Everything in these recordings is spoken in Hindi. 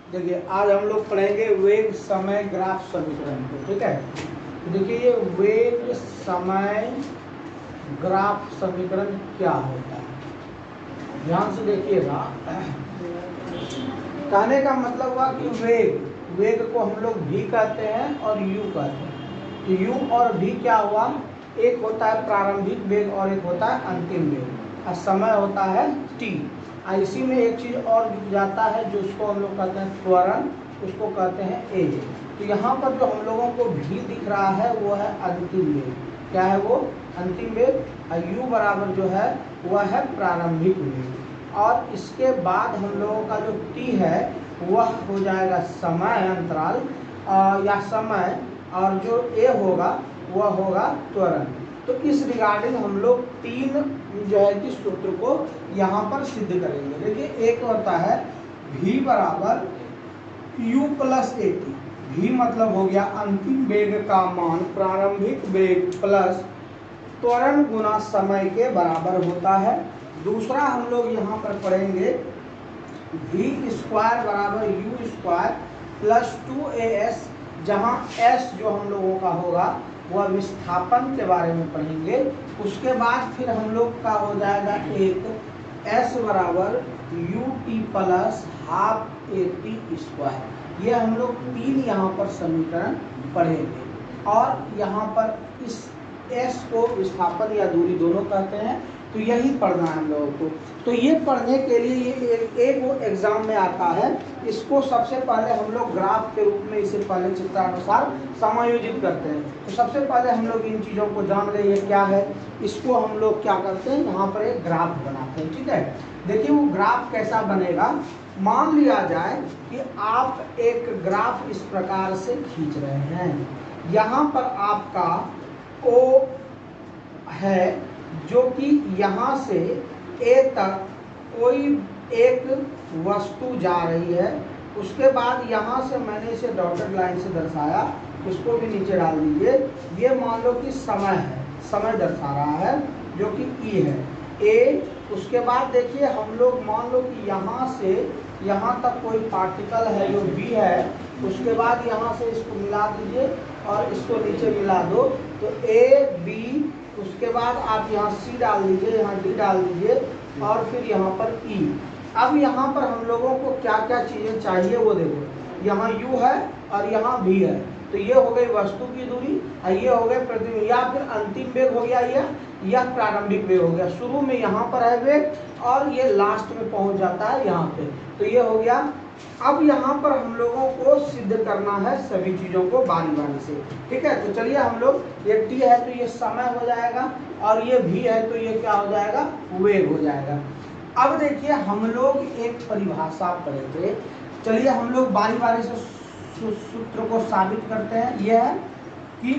देखिए आज हम लोग पढ़ेंगे वेग समय ग्राफ समीकरण को, ठीक है। तो देखिए ये वेग समय ग्राफ समीकरण क्या होता है, ध्यान से देखिएगा। कहने का मतलब हुआ कि वेग को हम लोग v कहते हैं और u कहते हैं। तो u और v क्या हुआ, एक होता है प्रारंभिक वेग और एक होता है अंतिम वेग, और समय होता है t। इसी में एक चीज और जुड़ जाता है जो उसको हम लोग कहते हैं त्वरण, उसको कहते हैं a। तो यहाँ पर जो हम लोगों को v दिख रहा है वो है अंतिम वेग। क्या है वो, अंतिम वेग। और u बराबर जो है वह है प्रारंभिक वेग। और इसके बाद हम लोगों का जो t है वह हो जाएगा समय अंतराल या समय, और जो a होगा वह होगा त्वरण। तो इस रिगार्डिंग हम लोग तीन जो है कि सूत्र को यहाँ पर सिद्ध करेंगे। देखिए एक होता है v बराबर u प्लस at। v मतलब हो गया अंतिम वेग का मान प्रारंभिक वेग प्लस त्वरण गुना समय के बराबर होता है। दूसरा हम लोग यहाँ पर पढ़ेंगे v स्क्वायर बराबर u स्क्वायर प्लस 2as, जहाँ s जो हम लोगों का होगा वह विस्थापन के बारे में पढ़ेंगे। उसके बाद फिर हम लोग का हो जाएगा एक s बराबर ut plus half at square. ये हम लोग तीन यहाँ पर समीकरण पढ़ेंगे। और यहाँ पर इस s को विस्थापन या दूरी दोनों कहते हैं, तो यही पढ़ना है हम लोगों को। तो ये पढ़ने के लिए ये एक एग्जाम में आता है। इसको सबसे पहले हम लोग ग्राफ के रूप में इसे पहले चित्रानुसार समायोजित करते हैं। तो सबसे पहले हम लोग इन चीज़ों को जान लें ये क्या है। इसको हम लोग क्या करते हैं, यहाँ पर एक ग्राफ बनाते हैं, ठीक है। देखिए वो ग्राफ कैसा बनेगा, मान लिया जाए कि आप एक ग्राफ इस प्रकार से खींच रहे हैं। यहाँ पर आपका O है जो कि यहाँ से A तक कोई एक वस्तु जा रही है। उसके बाद यहाँ से मैंने इसे डॉटेड लाइन से दर्शाया, इसको भी नीचे डाल दीजिए। ये मान लो कि समय है, समय दर्शा रहा है जो कि E है A। उसके बाद देखिए हम लोग मान लो कि यहाँ से यहाँ तक कोई पार्टिकल है जो B है। उसके बाद यहाँ से इसको मिला दीजिए और इसको नीचे मिला दो, तो A B, उसके बाद आप यहाँ C डाल दीजिए, यहाँ D डाल दीजिए और फिर यहाँ पर E। अब यहाँ पर हम लोगों को क्या क्या चीज़ें चाहिए वो देखो, यहाँ U है और यहाँ V है। तो ये हो गई वस्तु की दूरी और ये हो गए प्रतिबिंब, या फिर अंतिम वेग हो गया यह प्रारंभिक वेग हो गया। शुरू में यहाँ पर है वेग और ये लास्ट में पहुँच जाता है यहाँ पे, तो ये हो गया। अब यहाँ पर हम लोगों को सिद्ध करना है सभी चीज़ों को बारी बारी से, ठीक है। तो चलिए हम लोग, ये t है तो ये समय हो जाएगा और ये v है तो ये क्या हो जाएगा, वेग हो जाएगा। अब देखिए हम लोग एक परिभाषा पढ़ेंगे। चलिए हम लोग बारी बारी से सूत्र को साबित करते हैं। यह है कि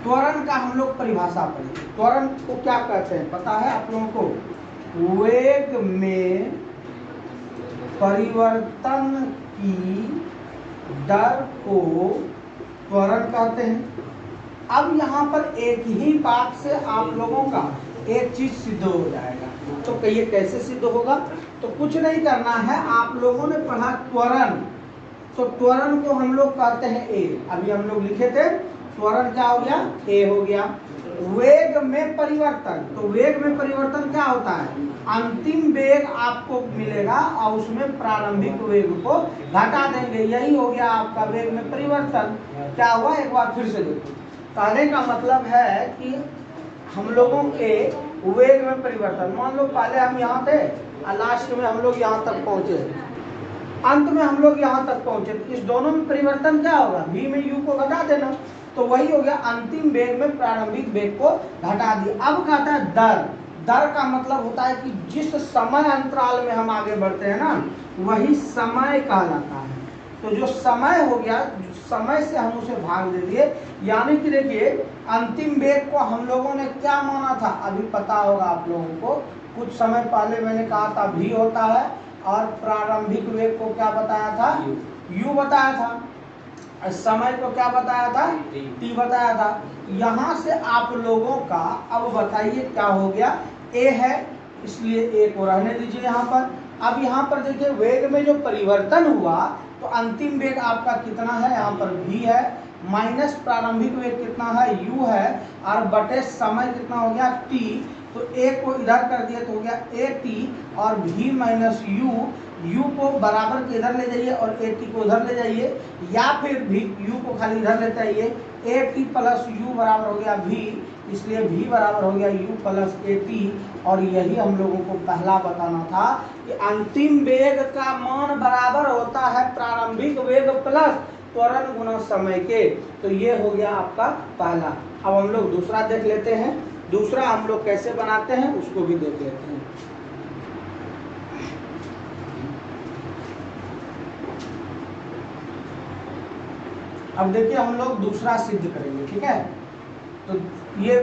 त्वरण का हम लोग परिभाषा पढ़ेंगे। त्वरण को क्या कहते हैं पता है आप लोगों को, वेग में परिवर्तन की दर को त्वरण कहते हैं। अब यहाँ पर एक ही बात से आप लोगों का एक चीज सिद्ध हो जाएगा। तो ये कैसे सिद्ध होगा, तो कुछ नहीं करना है, आप लोगों ने पढ़ा त्वरण, तो त्वरण को हम लोग कहते हैं A। अभी हम लोग लिखे थे त्वरण क्या हो गया, A हो गया। वेग में परिवर्तन, तो वेग में परिवर्तन क्या होता है, अंतिम वेग आपको मिलेगा और उसमें प्रारंभिक वेग को घटा देंगे, यही हो गया आपका वेग में परिवर्तन। क्या हुआ, एक बार फिर से देखो। कहने का मतलब है कि हम लोगों के वेग में परिवर्तन, मान लो पहले हम यहाँ थे और लास्ट में हम लोग यहाँ तक पहुँचे, अंत में हम लोग यहाँ तक पहुँचे, तो इस दोनों में परिवर्तन क्या होगा, v में u को घटा देना, तो वही हो गया अंतिम वेग में प्रारंभिक वेग को घटा दिया। अब कहता है दर, दर का मतलब होता है कि जिस समय अंतराल में हम आगे बढ़ते हैं ना, वही समय कहलाता है। तो जो समय हो गया, समय से हम उसे भाग दे दिए, यानी कि देखिए अंतिम वेग को हम लोगों ने क्या माना था, अभी पता होगा आप लोगों को, कुछ समय पहले मैंने कहा था v होता है और प्रारंभिक वेग को क्या बताया था, u बताया था, समय को क्या बताया था, t बताया था। यहाँ से आप लोगों का अब बताइए क्या हो गया, a है इसलिए a को रहने दीजिए यहाँ पर, अब यहाँ पर देखिए वेग में जो परिवर्तन हुआ तो अंतिम वेग आपका कितना है, यहाँ पर v है, माइनस प्रारंभिक वेग कितना है u है, और बटे समय कितना हो गया t। तो a को इधर कर दिया तो हो गया at और v माइनस u को बराबर के इधर ले जाइए और at को उधर ले जाइए, या फिर v u को खाली इधर लेते आइए, at प्लस u बराबर हो गया v, इसलिए v बराबर हो गया u प्लस at। और यही हम लोगों को पहला बताना था कि अंतिम वेग का मान बराबर होता है प्रारंभिक वेग प्लस त्वरण गुना समय के। तो ये हो गया आपका पहला। अब हम लोग दूसरा देख लेते हैं, दूसरा हम लोग कैसे बनाते हैं उसको भी देख लेते हैं। अब देखिए हम लोग दूसरा सिद्ध करेंगे, ठीक है। तो ये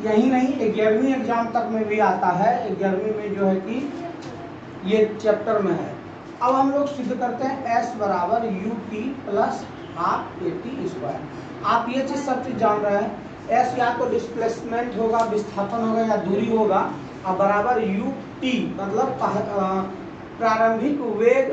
यही नहीं 11वीं एग्जाम तक में भी आता है, 11वीं में जो है कि ये चैप्टर में है। अब हम लोग सिद्ध करते हैं s बराबर ut plus half at square. आप ये चीज सब चीज जान रहे हैं, s या तो डिस्प्लेसमेंट होगा, विस्थापन होगा, या दूरी होगा, और बराबर ut मतलब प्रारंभिक वेग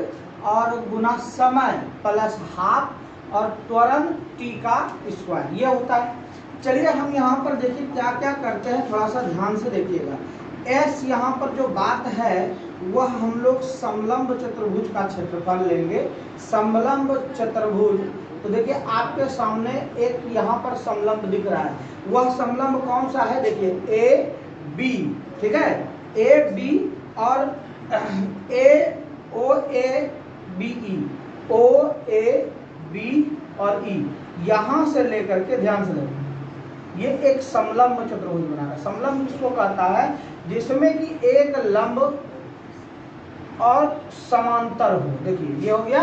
और गुना समय प्लस हाफ और त्वरण t का स्क्वायर, ये होता है। चलिए हम यहाँ पर देखिए क्या क्या करते हैं, थोड़ा सा ध्यान से देखिएगा। s यहाँ पर जो बात है वह हम लोग समलंब चतुर्भुज का क्षेत्रफल लेंगे। समलंब चतुर्भुज, तो देखिए आपके सामने एक यहाँ पर समलंब दिख रहा है, वह समलंब कौन सा है, देखिए ए बी, ठीक है, ए बी और ए ओ A B E, O A B और ई, यहाँ से लेकर के ध्यान से देखो ये एक समलंब चतुर्भुज बना रहा है। समलंब किसको कहता है, जिसमें कि एक लंब और समांतर हो। देखिए ये हो गया,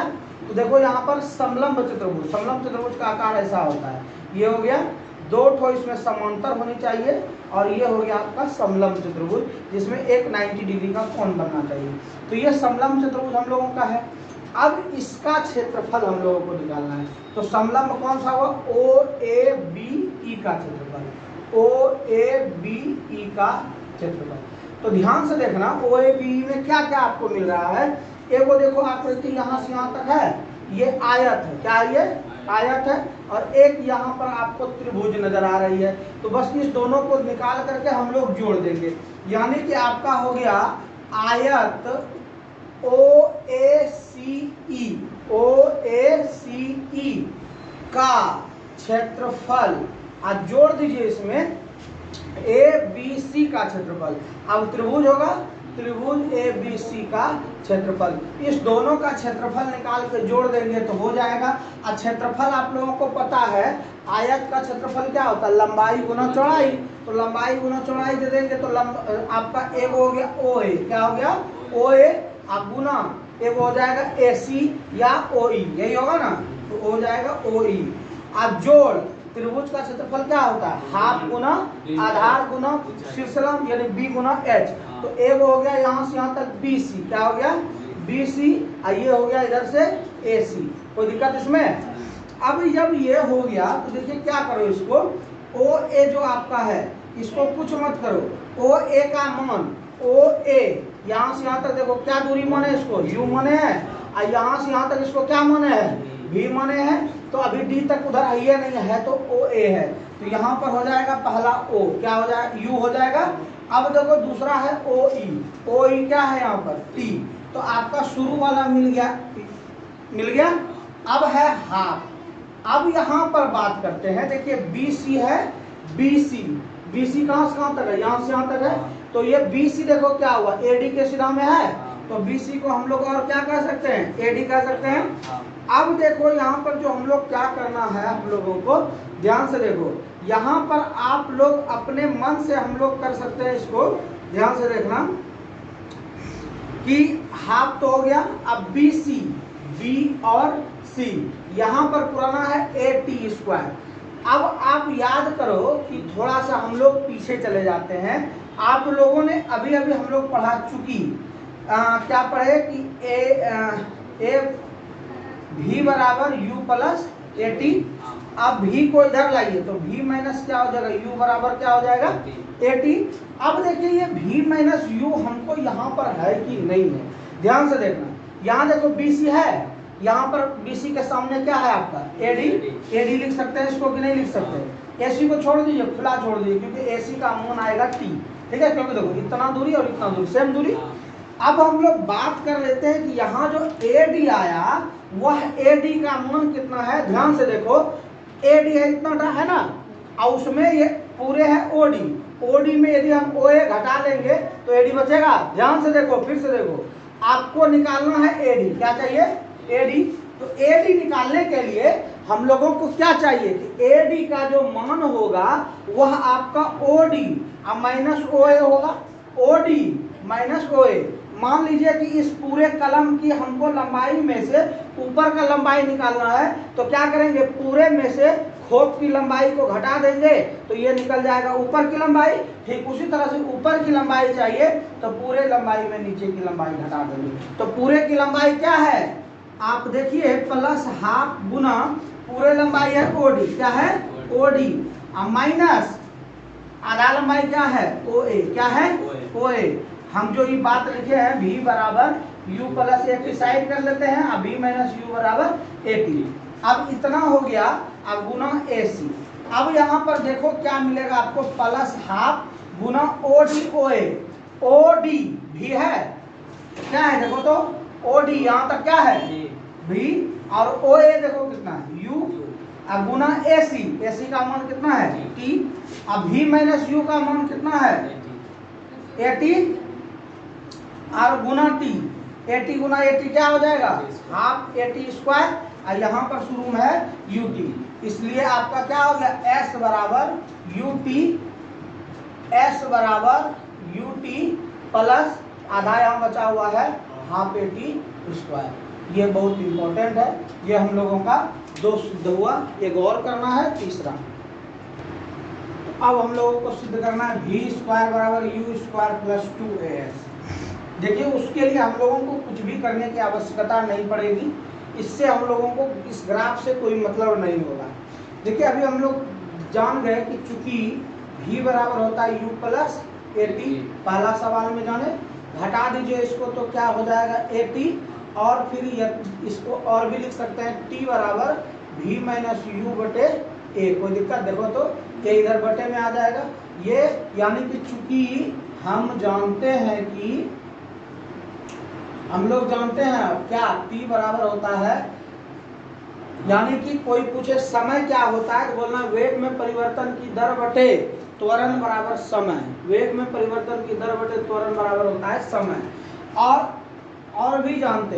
तो देखो यहाँ पर समलंब चतुर्भुज, समलंब चतुर्भुज का आकार ऐसा होता है, ये हो गया, दो ठो इसमें समांतर होनी चाहिए, और ये हो गया आपका समलंब चतुर्भुज जिसमें एक 90 डिग्री का कोण बनना चाहिए। तो ये समलंब चतुर्भुज हम लोगों का है। अब इसका क्षेत्रफल हम लोगों को निकालना है। तो समलंब कौन सा हुआ, ओ ए बी ई का क्षेत्रफल, ओ ए बी ई का क्षेत्रफल। तो ध्यान से देखना ओ ए बी ई में क्या क्या आपको मिल रहा है। एगो देखो आकृति यहाँ से यहाँ तक है, ये आयत है, क्या ये आयत है, और एक यहाँ पर आपको त्रिभुज नजर आ रही है। तो बस इस दोनों को निकाल करके हम लोग जोड़ देंगे, यानी कि आपका हो गया आयत ओ ए सी ई का क्षेत्रफल, आज जोड़ दीजिए इसमें ए बी सी का क्षेत्रफल। अब त्रिभुज होगा, त्रिभुज ए बी सी का क्षेत्रफल, इस दोनों का क्षेत्रफल निकाल के जोड़ देंगे तो हो जाएगा। और क्षेत्रफल आप लोगों को पता है, आयत का क्षेत्रफल क्या होता है, लंबाई गुना चौड़ाई। तो लंबाई गुना चौड़ाई दे देंगे तो आपका एक हो गया ओ ए, क्या हो गया ओ ए, आप गुना एक हो जाएगा ए सी या ओ ई, यही होगा ना, तो हो जाएगा ओ ई। अब जोड़, त्रिभुज का क्षेत्रफल क्या होता है, हाफ गुना आधार गुना शीर्षलंब यानी बी गुना एच। तो एक हो गया यहाँ से यहाँ तक बी सी, क्या हो गया बी सी, और ये हो गया इधर से ए सी। कोई दिक्कत इसमें। अब जब ये हो गया तो देखिए क्या करो, इसको ओ ए जो आपका है इसको कुछ मत करो, ओ ए का मान ओ ए यहाँ से यहाँ तक देखो क्या दूरी माने, इसको यू माने है, और यहाँ से यहाँ तक इसको क्या माने है, भी माने है। तो अभी डी तक उधर आइए नहीं है तो ओ ए है, तो यहाँ पर हो जाएगा पहला ओ, क्या हो जाएगा यू हो जाएगा। अब देखो दूसरा है ओ ई क्या है यहाँ पर टी, तो आपका शुरू वाला मिल गया। अब है हाफ। अब यहाँ पर बात करते हैं, देखिए बी सी है, बी सी कहाँ से कहाँ तक है, यहाँ से यहाँ तक है, तो ये बी सी देखो क्या हुआ, ए डी के सीधा में है, तो बी सी को हम लोग और क्या कह सकते हैं, ए डी कह सकते हैं। अब देखो यहाँ पर जो हम लोग क्या करना है, आप लोगों को ध्यान से देखो, यहाँ पर आप लोग अपने मन से हम लोग कर सकते हैं, इसको ध्यान से देखना कि हाफ तो हो गया। अब बी सी, बी और सी, यहाँ पर पुराना है ए टी स्क्वायर। अब आप याद करो कि थोड़ा सा हम लोग पीछे चले जाते हैं, आप लोगों ने अभी अभी हम लोग पढ़ा चुकी क्या पढ़े कि ए भी बराबर यू प्लस ए टी, अब v को इधर लाइए तो v माइनस क्या हो जाएगा, u बराबर क्या हो जाएगा 80। अब देखिए ये v माइनस u हमको यहाँ पर है कि नहीं है, ध्यान से देखना। यहाँ देखो BC है, यहाँ पर BC के सामने क्या है आपका AD लिख सकते हैं इसको कि नहीं लिख सकते। AC को छोड़ दीजिए, खुला छोड़ दीजिए, क्योंकि AC का मान आएगा T, ठीक है, क्योंकि देखो इतना दूरी और इतना दूरी सेम दूरी। अब हम लोग बात कर लेते हैं कि यहाँ जो AD आया वह AD का मान कितना है। ध्यान से देखो AD है इतना है ना, और उसमें ये पूरे है OD में यदि हम OA घटा लेंगे तो AD बचेगा। ध्यान से देखो, फिर से देखो, आपको निकालना है AD, क्या चाहिए AD। तो AD निकालने के लिए हम लोगों को क्या चाहिए कि AD का जो मान होगा वह आपका OD माइनस OA होगा, OD माइनस OA। मान लीजिए कि इस पूरे कलम की हमको लंबाई में से ऊपर का लंबाई निकालना है, तो क्या करेंगे, पूरे में से खोप की लंबाई को घटा देंगे तो ये निकल जाएगा ऊपर की लंबाई। ठीक उसी तरह से ऊपर की लंबाई चाहिए तो पूरे लंबाई में नीचे की लंबाई घटा देंगे। तो पूरे की लंबाई क्या है, आप देखिए प्लस हाफ गुना पूरे लंबाई है OD, क्या है OD, माइनस आधा लंबाई क्या है OA, क्या है OA। हम जो ये बात लिखे हैं v बराबर u प्लस 80 साइड कर लेते हैं, अब v माइनस u बराबर 80। अब इतना हो गया, अब गुना AC। अब यहाँ पर देखो क्या मिलेगा आपको, प्लस हाफ गुना OD भी है, क्या है देखो तो OD यहाँ तक क्या है v, और OA देखो कितना है u, अब गुना AC का मान कितना है T। अब v माइनस u का मान कितना है 80 और गुना T, 80 गुना 80 क्या हो जाएगा हाफ 80 स्क्वायर, और यहाँ पर शुरू में है UT, इसलिए आपका क्या हो गया S बराबर UT प्लस आधा यहाँ बचा हुआ है हाफ 80 स्क्वायर। ये बहुत इंपॉर्टेंट है, ये हम लोगों का 2 सिद्ध हुआ। एक और करना है तीसरा। अब हम लोगों को सिद्ध करना है v स्क्वायर बराबर u स्क्वायर प्लस 2as। देखिए उसके लिए हम लोगों को कुछ भी करने की आवश्यकता नहीं पड़ेगी, इससे हम लोगों को इस ग्राफ से कोई मतलब नहीं होगा। देखिए अभी हम लोग जान गए कि चूंकि v बराबर होता है u प्लस 80, पहला सवाल में जाने, घटा दीजिए इसको तो क्या हो जाएगा 80, और फिर इसको और भी लिख सकते हैं t बराबर v माइनस u बटे a। कोई दिक्कत देखो तो ये इधर बटे में आ जाएगा ये, यानी कि चूंकि हम जानते हैं कि हम लोग जानते हैं क्या t बराबर होता है, यानी कि कोई पूछे समय क्या होता है तो बोलना वेग में परिवर्तन की दर बटे त्वरण बराबर समय। वेग में परिवर्तन की दर बटे त्वरण बराबर होता है समय। और भी जानते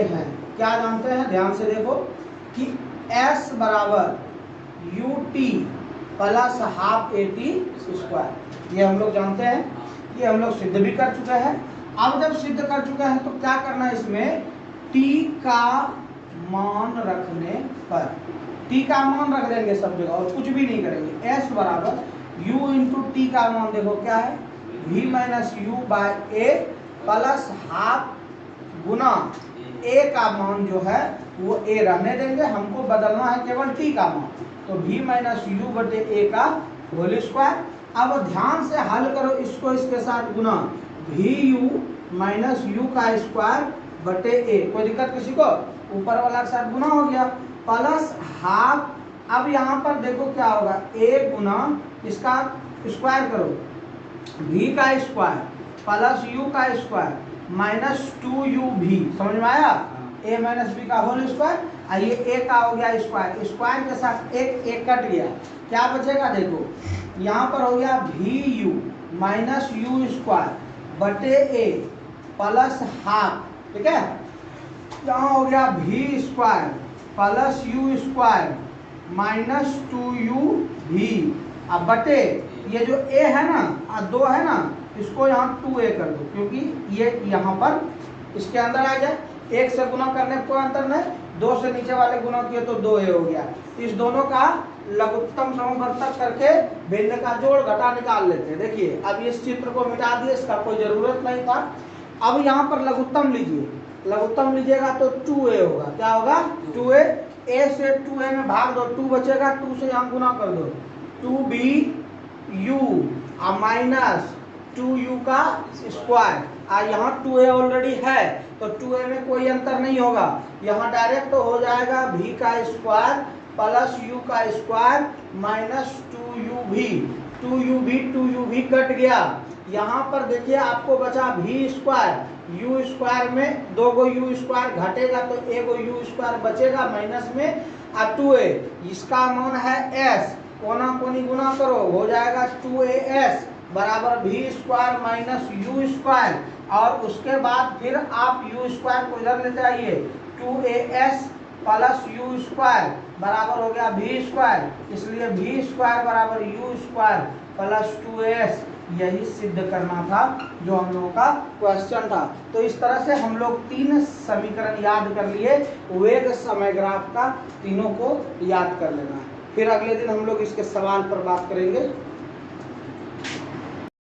हैं क्या जानते हैं, ध्यान से देखो कि S बराबर UT प्लस हाफ 80 स्क्वायर, ये हम लोग जानते हैं, ये हम लोग सिद्ध भी कर चुके हैं। अब जब सिद्ध कर चुके हैं तो क्या करना है, इसमें t का मान रखने पर t का मान रख देंगे सब जगह और कुछ भी नहीं करेंगे। S बराबर u इंटू टी का मान देखो क्या है v minus u by a plus half गुना a का मान जो है वो a रहने देंगे, हमको बदलना है केवल t का मान, तो v माइनस u बटे a का होल स्क्वायर। अब ध्यान से हल करो इसको, इसके साथ गुना vu माइनस u का स्क्वायर बटे a, कोई दिक्कत किसी को, ऊपर वाला के साथ गुना हो गया प्लस हाफ। अब यहाँ पर देखो क्या होगा a गुना इसका स्क्वायर करो v का स्क्वायर प्लस u का स्क्वायर माइनस 2uv, समझ में आया, a माइनस b का होल स्क्वायर, और ये a का हो गया स्क्वायर, स्क्वायर के साथ एक कट गया, क्या बचेगा देखो यहाँ पर हो गया vu माइनस u स्क्वायर बटे a प्लस हाफ, ठीक है, यहाँ हो गया v square plus u square minus 2uv, अब बटे ये जो a है ना और 2 है ना, इसको यहाँ 2a कर दो, क्योंकि ये यहाँ पर इसके अंदर आ जाए, 1 से गुना करने का कोई अंतर नहीं, 2 से नीचे वाले गुना किए तो 2a हो गया। इस दोनों का लघुत्तम समवर्तक करके भिन्न का जोड़ घटा निकाल लेते हैं। देखिए अब इस चित्र को मिटा दिए, इसका कोई जरूरत नहीं था, अब यहाँ पर लघुत्तम लीजिए, लघुत्तम लीजिएगा तो 2a होगा। क्या होगा? 2a। a से 2a में भाग दो, 2 बचेगा, 2 से यहाँ गुना कर दो, 2bu माइनस 2u का स्क्वायर। यहाँ 2a ऑलरेडी है तो 2a में कोई अंतर नहीं होगा, यहाँ डायरेक्ट हो जाएगा v का स्क्वायर प्लस u का स्क्वायर माइनस 2u भी कट गया। यहाँ पर देखिए आपको बचा v स्क्वायर, u स्क्वायर में 2 गो u स्क्वायर घटेगा तो 1 गो u स्क्वायर बचेगा माइनस में 2a। इसका मान है s, कोना कोनी गुना करो हो जाएगा 2as बराबर v square minus u square, और उसके बाद फिर आप u स्क्वायर को इधर ले जाइए, 2as प्लस u स्क्वायर बराबर हो गया v स्क्वायर, इसलिए v स्क्वायर बराबर u स्क्वायर प्लस 2as। यही सिद्ध करना था जो हम लोगों का क्वेश्चन था। तो इस तरह से हम लोग 3 समीकरण याद कर लिए, वेग समय ग्राफ का तीनों को याद कर लेना है। फिर अगले दिन हम लोग इसके सवाल पर बात करेंगे।